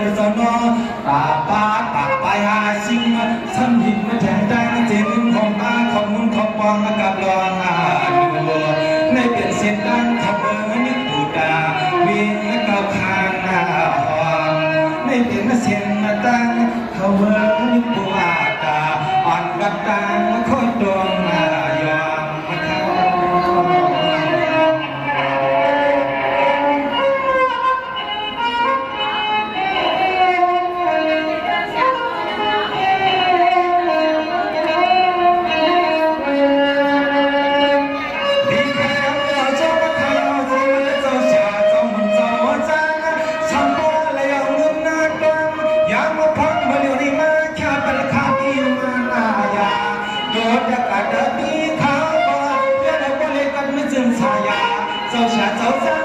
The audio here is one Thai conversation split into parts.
นสนอตาป้าตาไปหาสิ่งสัมผิดมาแทงดังเจริญของป้าของมุนของปองกับรองดูในเปลี่ยนเส้นดังขับเบอร์นึกปูดาวิ่งกับคางหน้าห้องในเปลี่ยนเส้นมาตั้งเขาเบอร์นึกปูอาตาอ่อนกับตังโคตรดวงยอมมาเข้าHãy subscribe cho kênh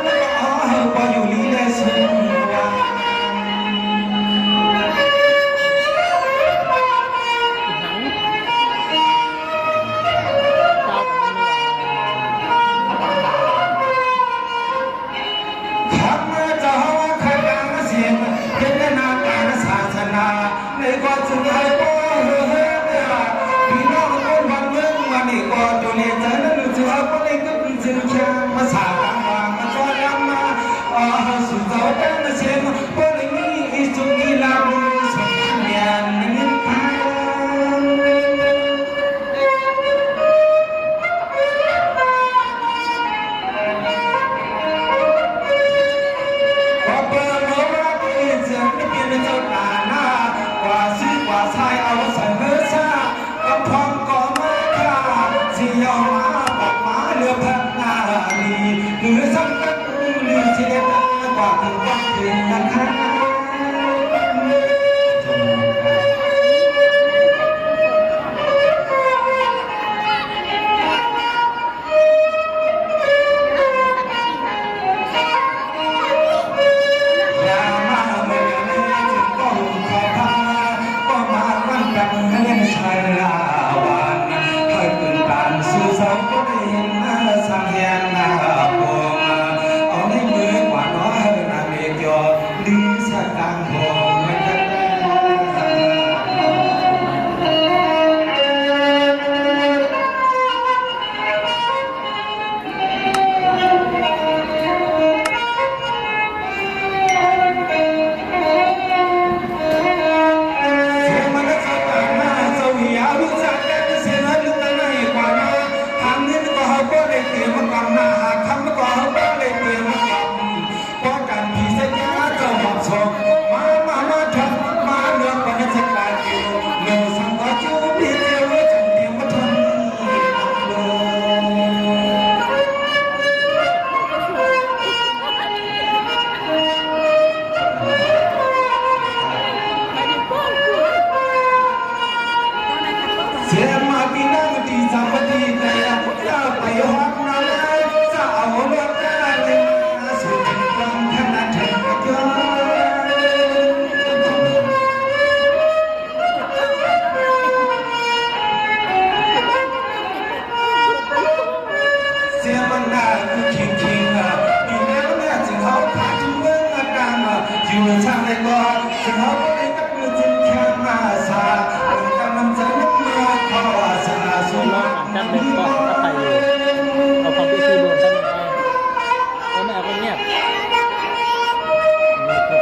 Ghiền Mì Gõ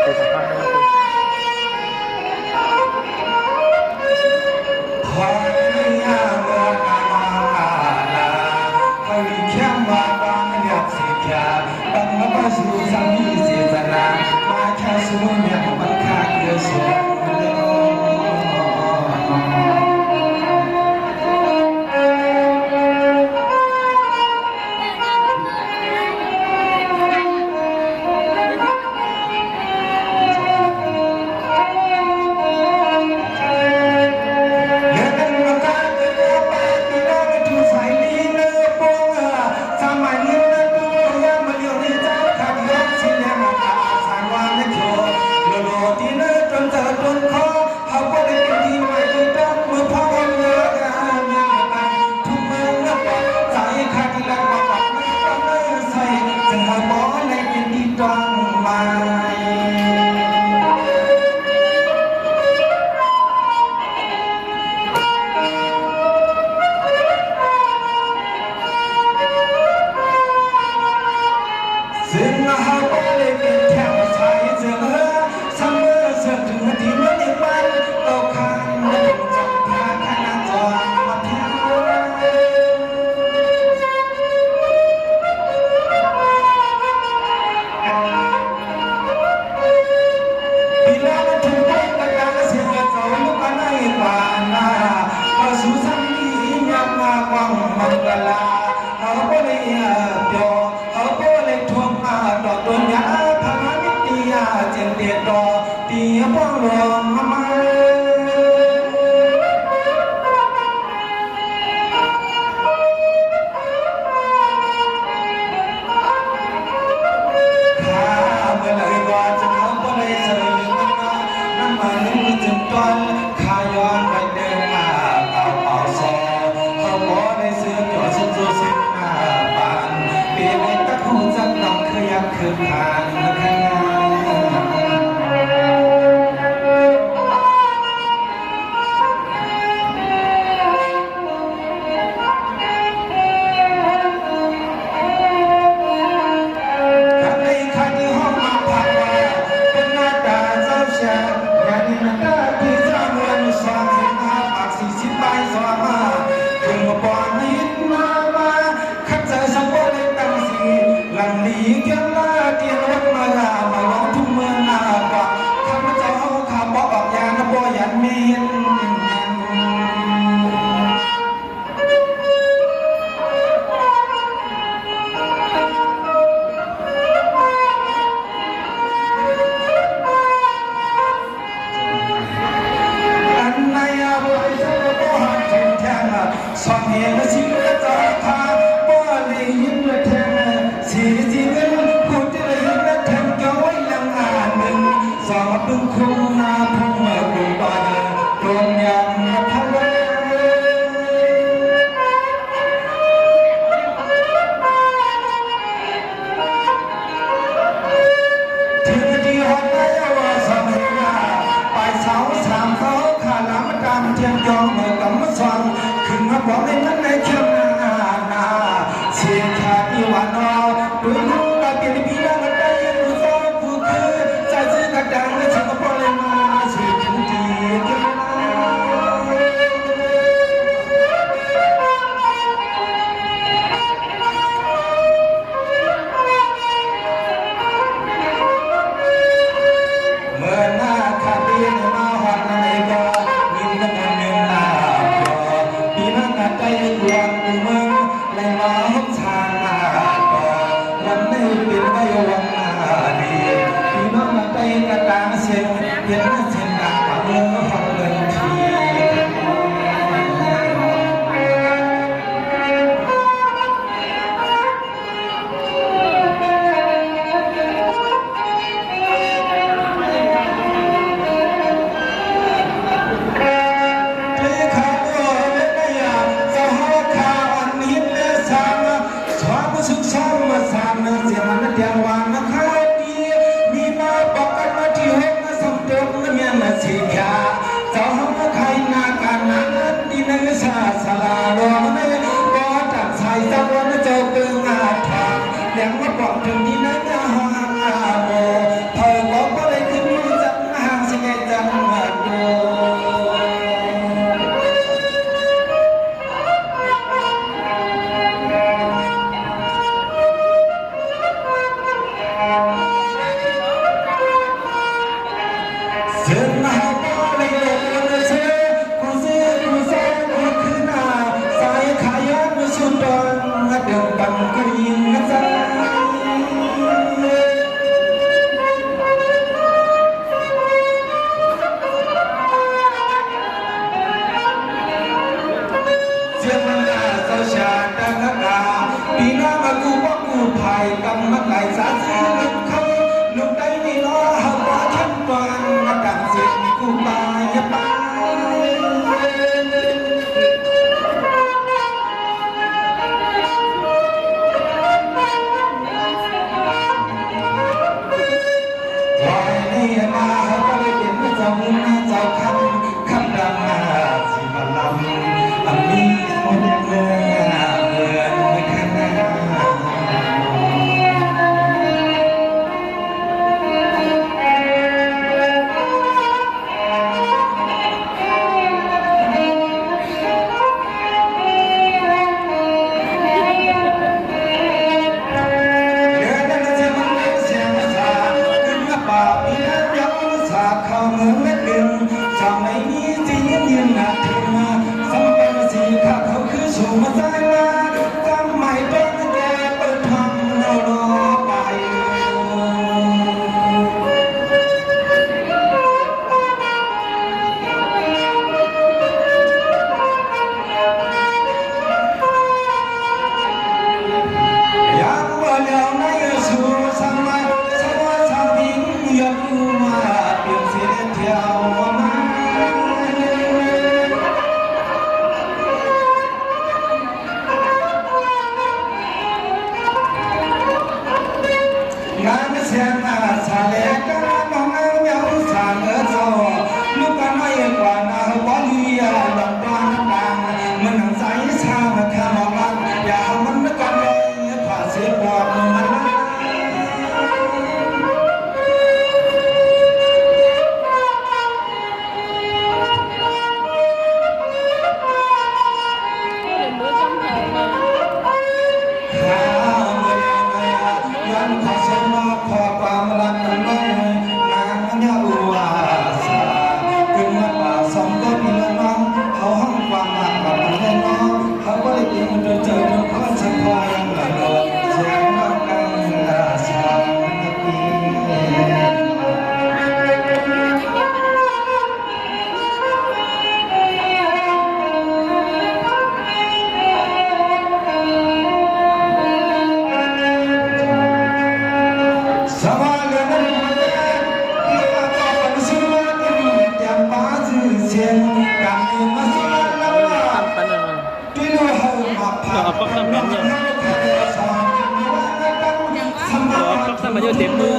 để không bỏ lỡ ปีพ่อหลวงมาเมื่อไรว่าจะทำอะไรเสริมน้ำมันจึงต้นขาย้อนไปเดินมาเอาซอเขาบอกในเสื้อจอดสุดสิ้นมาบานเปลี่ยนในตะคูจักน้องเคยยักคืนผ่านนะคะสองเหตุสิ่งกระจายพาบ่เลยยิ้มและแทงสีเงินพูดได้เลยและแทงก็ไว้ลังอ่านหนึ่งสองดึงคงนาพงมาดูบานโดนยังทะเลที่ที่หอดได้ว่าสองเหตุไปเสาสามเขาขาดน้ำดำเทียนจองเมื่อกำมาสองขึ้นมาบอกในนั้นในเชียงนาเสียงขาดอีวานอด้วยลูกตาเกียรติพี่น้องกันได้ยังรู้ซ้อมผู้คือใจซื้อกระดังและฉันก็พอเลยมาสุดทุกทีเมื่อหน้าขาดเรียนมาหอดในก็ยินน้ำมันเนื้อหน้าพี่น้องกันได้กวางกูมึงเลยมาหบทางมาต่อวันนี้เป็นได้วันนาดีพี่น้องกันได้กระตางเสียงเย็นเสียงดังเมื่อฟังเงินทีสลาลงในบ่อจับชายสาวนั้นเจ้าเกิงอาถรรพ์เลี้ยงมาบอกถึงที่นั้นห้องอาโมเธอบอกว่าเลยขึ้นมือจับห่างสิไงจังหวัดโดเส้นมาบ่เลยลงเลยเชื่อกูเสียกูเสียกูขึ้นอาสายขายาไม่สุดดอนเดินบังก็ยิงกันใจเสียงมันอาเศร้าชาดังกาปีน้ามากูว่ากูภายกำมันไหลสาเสียงเขาลูกได้ไม่รอหัวฉันฟังดังเสียงกูตายไปเจ้าคำดังมาสิบลำอันนี้คนเมืองเมืองข้างหน้าเข้าเมืองและดึงสมัยนี้ที่ยืนหนักถึงมาสัมปันสีข้าเขาคือสูงมาสายมาจำไม่ต้องแกเปิดทางเรารอไป อยู่เต็มมือ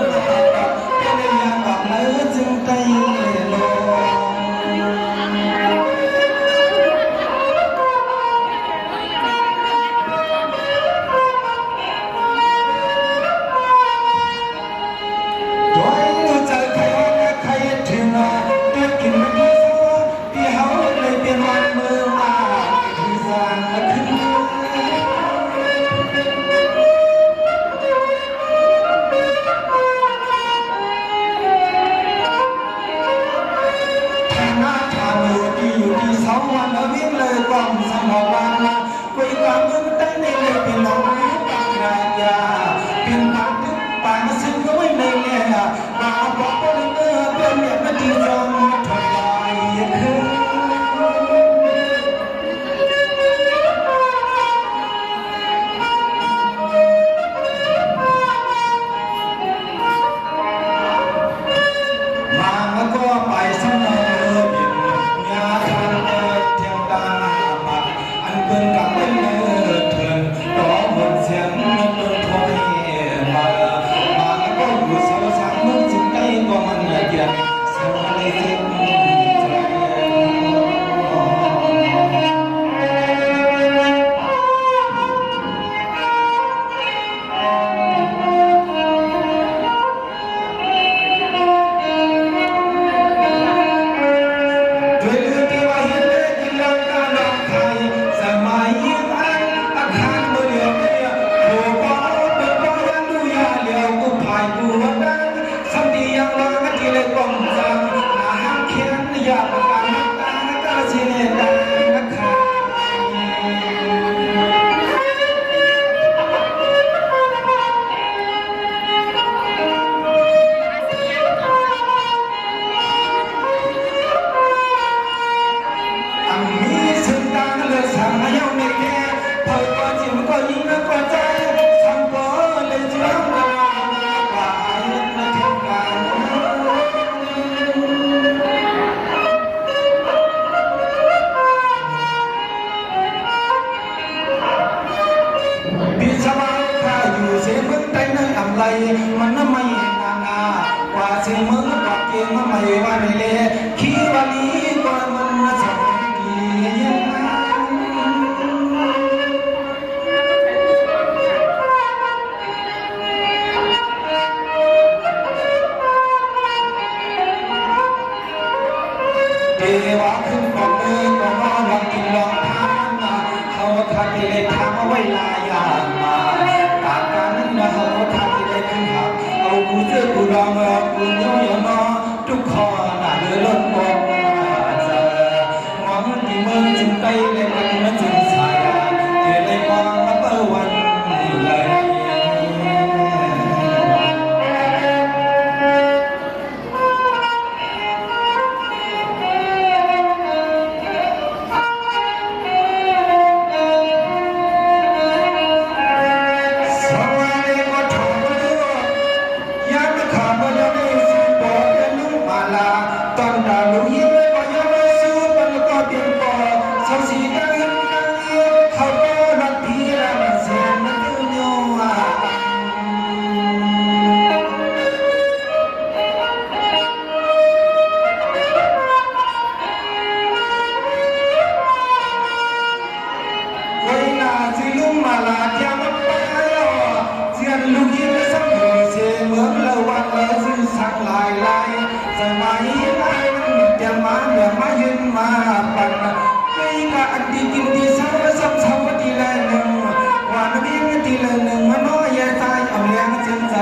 มันไม่นากว่าเสียมึงกับเกมไม่ว่าในเล่ขี้วันนี้ก็มันสองดีเทวะขึ้นก่อนเลยก็รอลองกินลองทานเขาทำเล็กทำไว้ลายามาตาการนั้นเขาทำเล็กขับเอากูเจอกูรองกูย้อยนอทุกข้อหน้าเดือดร้อนบอกจะมองที่มึงจึงไต่เล็กมันจึงสายเธอเลยมองมาเปิดวันเลยสมัยนั้นจะมาเมื่อมายืนมาปั่นไม่ก็อันดีกินดีเศร้าซ้ำเศร้าทีละหนึ่งวันนี้ทีละหนึ่งมันน้อยใหญ่ตายเอาแรงเส้นใจ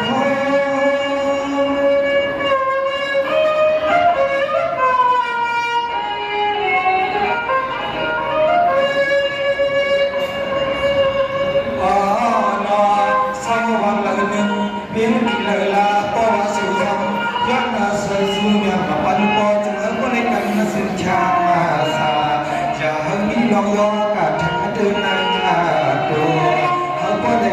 คอเศร้าวันละหนึ่งเพียงทีละละก็ว่าสู่ทำย้อนมาเสื่อสู่เมียมาปั่นปอจึงเออก็เลยกันมาสิ้นชามาสาจะมีลองยอกะทั้งเดินนางตัวเขาก็ได้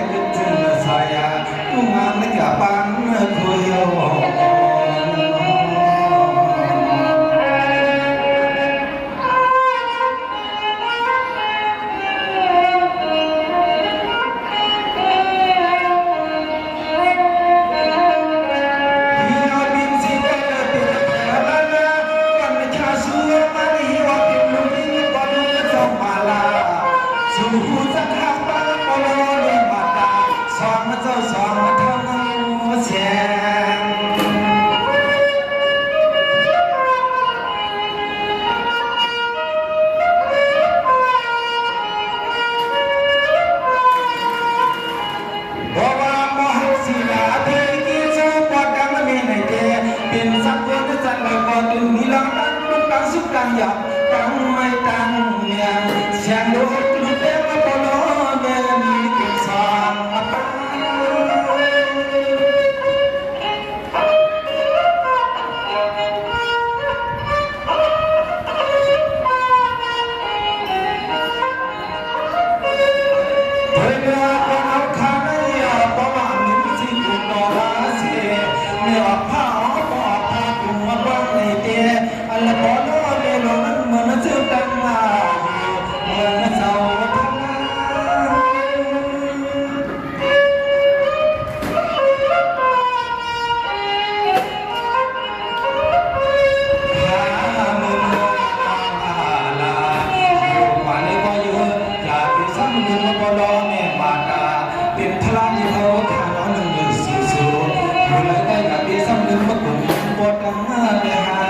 ยับตั้งไม่ตั้งเนี่ยเสียงดูดลุกเต้นมาปนเดินมีกินสางอัป เป็นพลังที่เขาขาน้องหนึ่งอยู่สูสูอยู่แล้วก็อยากมีซ้ำหนึ่งมากลุ่มปวดดังมาไปหา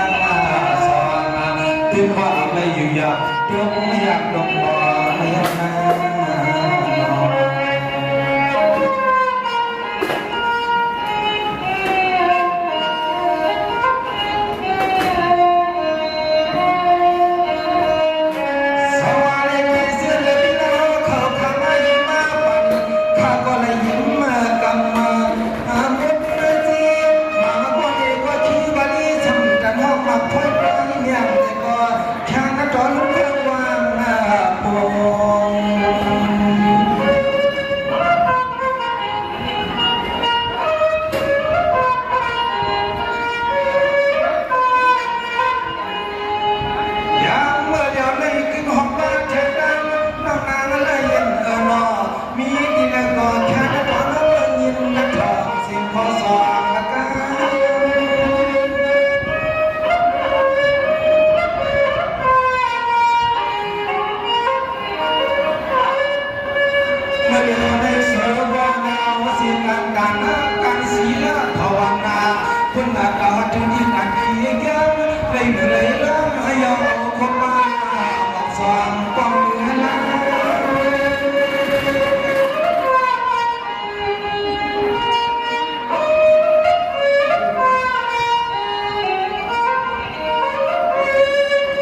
สอนตื่นว่าไม่อยู่อยากยกไม่อยากดอกบัวไม่อยากนาการศีลภาวนาคุณอาตาถึงยิ่งอันที่ยังเลยเหนื่อยล้าให้ยอมคนมาบอกสว่างป้องกันละ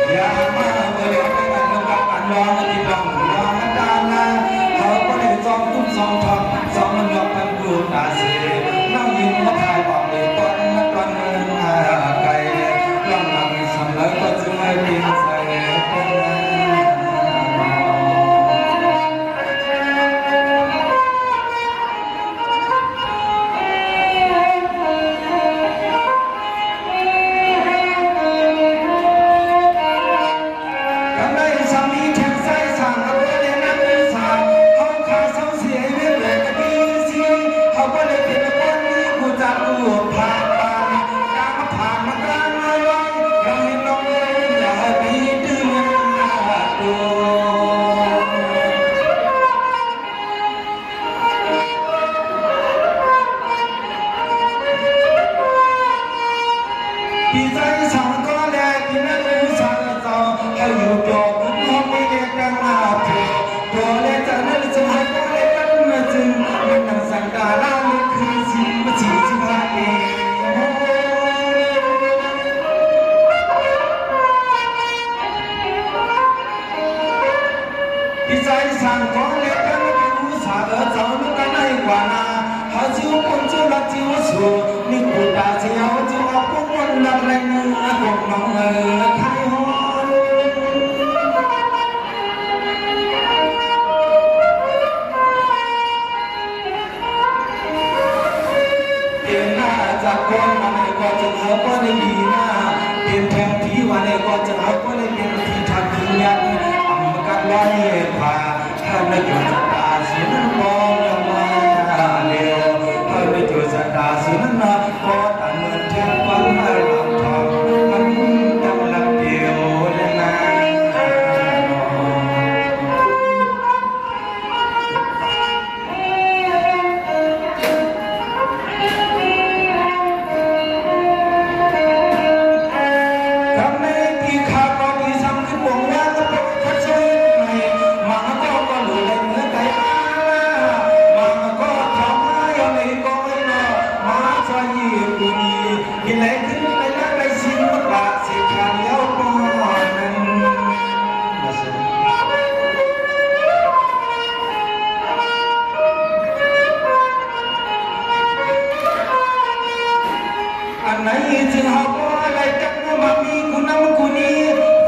อย่ามาเบื่อไปกันกับอันร้องที่ร้องร้องตาลาเขาก็ได้ซ้อมตุ้มซ้อมทองซ้อมมันยกกันดูตาเสียนั่งยิ้มมาพายบอกเลยตอนนั้นตอนนึงไกลลองนั่งสำลักก็จะไม่เพียงใส่พี่ใจสั่งก็แลพี่นั่นรู้สั่งต่อให้อยู่จบคุณพ่อไม่เรียกกันมาเถอะตัวเล็กจากนั้นจะให้ก็เล็กกันมาจึงมันนั่งสั่งกาล่านี่คือสิ่งมาจีจิมาเองพี่ใจสั่งก็เล็กกันไม่รู้สาเจ้าไม่กันให้กว่านาหาจิ๋วคนจิ๋วรักจิ๋วสู้นี่กูตาเสียวจิ๋วเอาพวกมันรักแรงนึงกบน้องไทยฮอนเปลี่ยนหน้าจากคนมาในก็จะเหลือก็ได้ดีหน้าเปลี่ยนแทนผีวันในก็จะเหลือก็ได้เป็นที่ทันทียันอำกัดไว้ผ่าถ้าไม่อยู่จะตาเสียนั้นมองยังมาเร็วถ้าไม่อยู่จะตาเสียนั้นนะก็ตันเงินแทนวันไม่หลับทองมันตั้งหลับเดียวเลยนะทำในที่ขาดก็ที่ซ้ำขึ้นวงว่าก็เป็นข้าช่วยให้มาก็หลุดเลยเนื้อไก่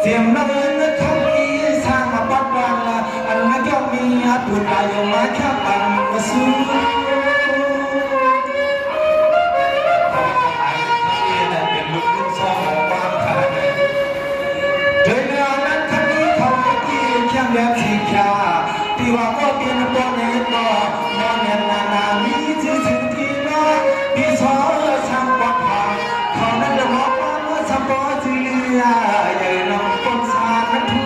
เสียงน้ำทั้งอีสร้างมาปัดวันละอันนั้นย่อมมีบุญตายงมาแค่ปันมาสู้เป็นลูกลูกซองของความขาดโดยเนื้อนั้นทั้งนี้เขาที่เขียงแบบสีขาวที่ว่าก็เป็นตัวเน็ตก็มองเงินนามีชื่อถึงที่น้องพี่สาวช่างปลอดภัยเขานั้นจะบอกว่าเมื่อสมบูรณ์ที่เหลืออย่าลองต้นสารมันทู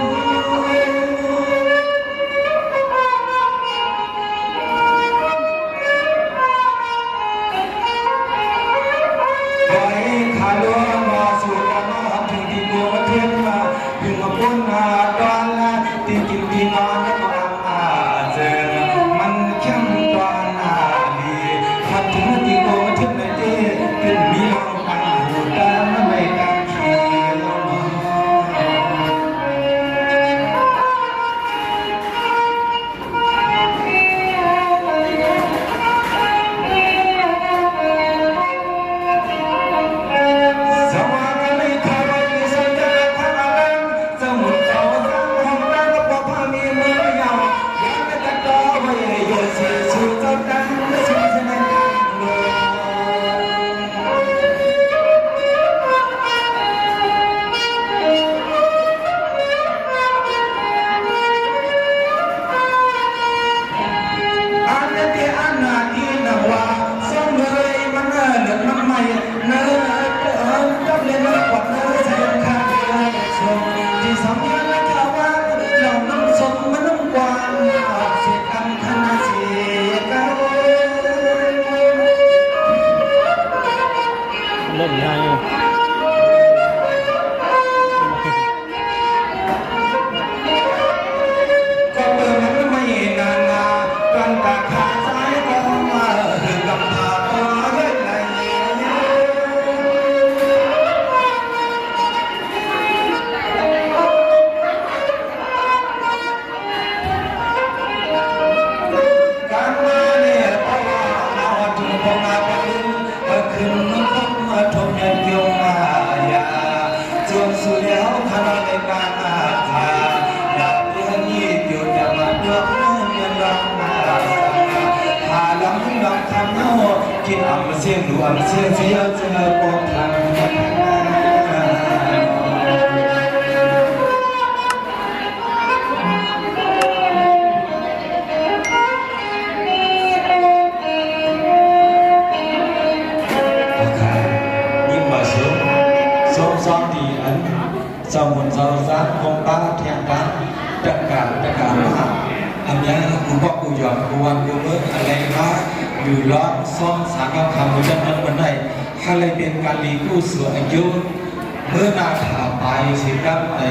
ปล่อยขาล้วนมาสู่กันมาถึงที่บัวเทียนมาถึงมาพ้นมาดอนละที่กินที่นอนแล้วก็เจอมันเข้มตอนนาลีพัดถึงที่โกถึงในเจ้ขึ้นมีลองตั้งหูตาไม่ตั้งเขียวสว่างไม่ทำให้สัญญาทางอะไรจะหมุนเจ้าสังของเราก็พอพามีมือยาวยังไม่ตัดต่อไว้โยนเสียสู่เจ้าดังไม่สิ้นจะไม่ทันเลยอันนี้ที่อันนาที่นว่าส่งเลยมันเลิกน้ำไม่เนื้อจับเลยเนื้อกว่าเนื้อเสียงขาดเลยส่งที่สำคัญจะว่าเราน้ำส่งมันน้ำกวานเสียกันขนาดเสียกัน เล่นง่าย ก็เปิดมันไม่นานนากันตาขาซ้ายก็มาถึงกับพาตัวเฮ้ยไหลการมาเนี่ยเพราะว่าเราถึงพงอาไปขึ้นมันต้องมาทบยันเกี่ยวมาอย่าจนสุดแล้วขนาดในการอาคาอย่าเพื่อนยี่เกี่ยวจะมาเลือกเงินรักมาหาลำลำคำเนากินอ่ำเสียงดูอ่ำเสียงเสียเจอปองทางยิ่งมาสูงสูงซ้อมดีอันสมุนเสาสารคงป้าเทียงกันตะการมาอันนี้กูบอกกูหยอดกูวันกูเมื่ออะไรมาอยู่ร้อนซ้อมสารเอาคำมันจะมันวันไหนอะไรเป็นการลีกู้เสืออายุเมื่อนาถาไปสิครับไอ้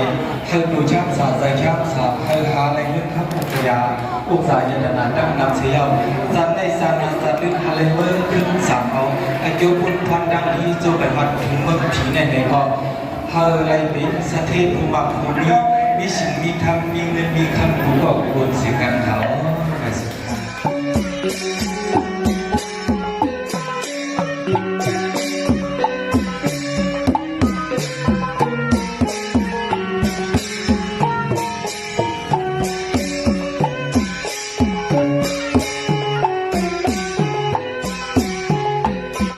ให้ดูช่างสาใจช่างสาให้หาอะไรเรื่องครับอุปยาอุปสายยันนาดังนำเสียวสันในสานาสันลึกอะไรเมื่อขึ้นสามเอาอายุบุญพันดังนี้โจไปวัดถึงเมื่อผีในก็เฮออะไรเป็นสเทพภูมิภูมิมีสิ่งมีธรรมมีเงินมีคำผูกบอกควรเสียกันเขา